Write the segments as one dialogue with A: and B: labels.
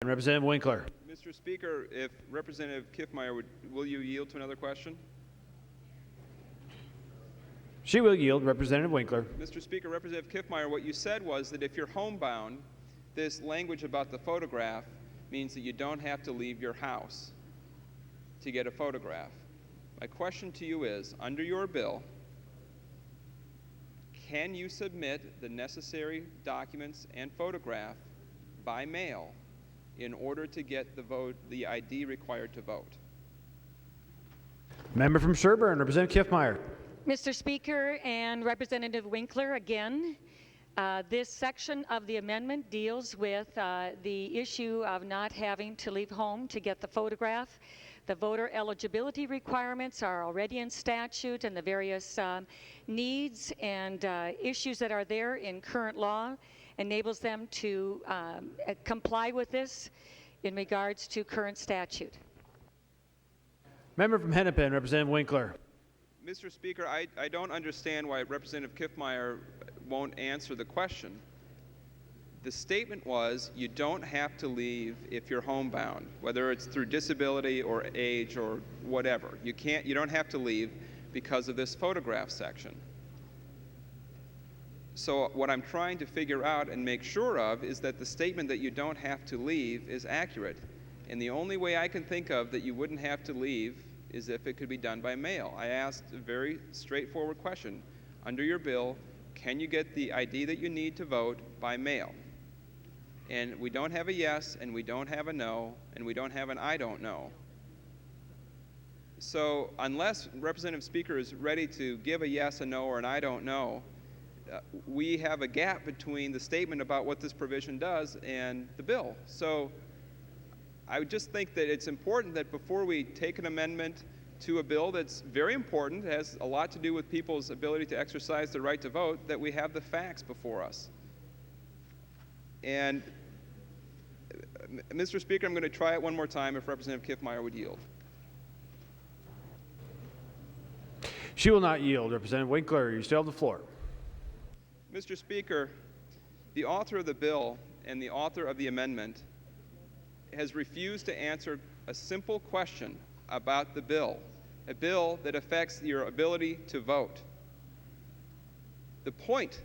A: Representative Winkler.
B: Mr. Speaker, if Representative Kiffmeyer will you yield to another question?
A: She will yield. Representative Winkler.
B: Mr. Speaker, Representative Kiffmeyer, what you said was that if you're homebound, this language about the photograph means that you don't have to leave your house to get a photograph. My question to you is, under your bill, can you submit the necessary documents and photograph by mail in order to get the ID required to vote?
A: Member from Sherburne, Representative Kiffmeyer.
C: Mr. Speaker and Representative Winkler, again, this section of the amendment deals with the issue of not having to leave home to get the photograph. The voter eligibility requirements are already in statute, and the various needs and issues that are there in current law enables them to comply with this in regards to current statute.
A: Member from Hennepin, Representative Winkler.
B: Mr. Speaker, I don't understand why Representative Kiffmeyer won't answer the question. The statement was you don't have to leave if you're homebound, whether it's through disability or age or whatever. You don't have to leave because of this photograph section. So what I'm trying to figure out and make sure of is that the statement that you don't have to leave is accurate. And the only way I can think of that you wouldn't have to leave is if it could be done by mail. I asked a very straightforward question. Under your bill, can you get the ID that you need to vote by mail? And we don't have a yes, and we don't have a no, and we don't have an I don't know. So unless Representative Speaker is ready to give a yes, a no, or an I don't know, we have a gap between the statement about what this provision does and the bill. So I would just think that it's important that before we take an amendment to a bill that's very important, has a lot to do with people's ability to exercise their right to vote, that we have the facts before us. And Mr. Speaker, I'm going to try it one more time if Representative Kiffmeyer would yield.
A: She will not yield. Representative Winkler, you still have the floor.
B: Mr. Speaker, the author of the bill and the author of the amendment has refused to answer a simple question about the bill, a bill that affects your ability to vote. The point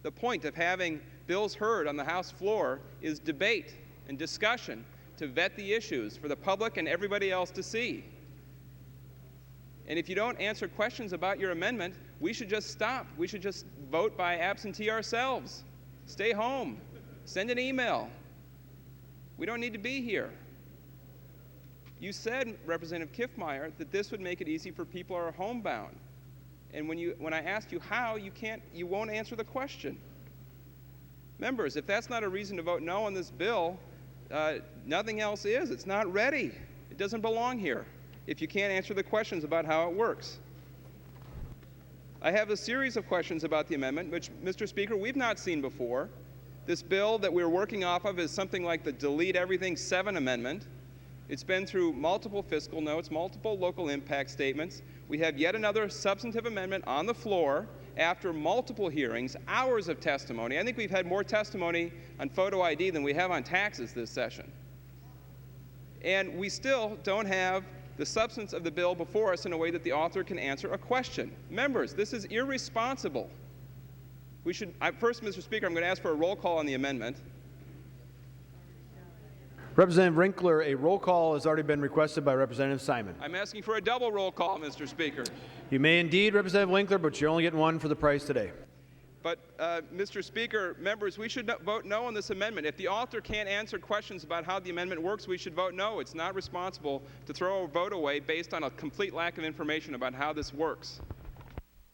B: of having bills heard on the House floor is debate and discussion to vet the issues for the public and everybody else to see. And if you don't answer questions about your amendment, we should just stop. We should just vote by absentee ourselves. Stay home. Send an email. We don't need to be here. You said, Representative Kiffmeyer, that this would make it easy for people who are homebound. And when I asked you how, you won't answer the question. Members, if that's not a reason to vote no on this bill, nothing else is. It's not ready. It doesn't belong here if you can't answer the questions about how it works. I have a series of questions about the amendment, which, Mr. Speaker, we've not seen before. This bill that we're working off of is something like the Delete Everything 7 amendment. It's been through multiple fiscal notes, multiple local impact statements. We have yet another substantive amendment on the floor after multiple hearings, hours of testimony. I think we've had more testimony on photo ID than we have on taxes this session. And we still don't have the substance of the bill before us in a way that the author can answer a question. Members, this is irresponsible. First, Mr. Speaker, I'm going to ask for a roll call on the amendment.
A: Representative Winkler, a roll call has already been requested by Representative Simon.
B: I'm asking for a double roll call, Mr. Speaker.
A: You may indeed, Representative Winkler, but you're only getting one for the price today.
B: But, Mr. Speaker, members, we should vote no on this amendment. If the author can't answer questions about how the amendment works, we should vote no. It's not responsible to throw a vote away based on a complete lack of information about how this works.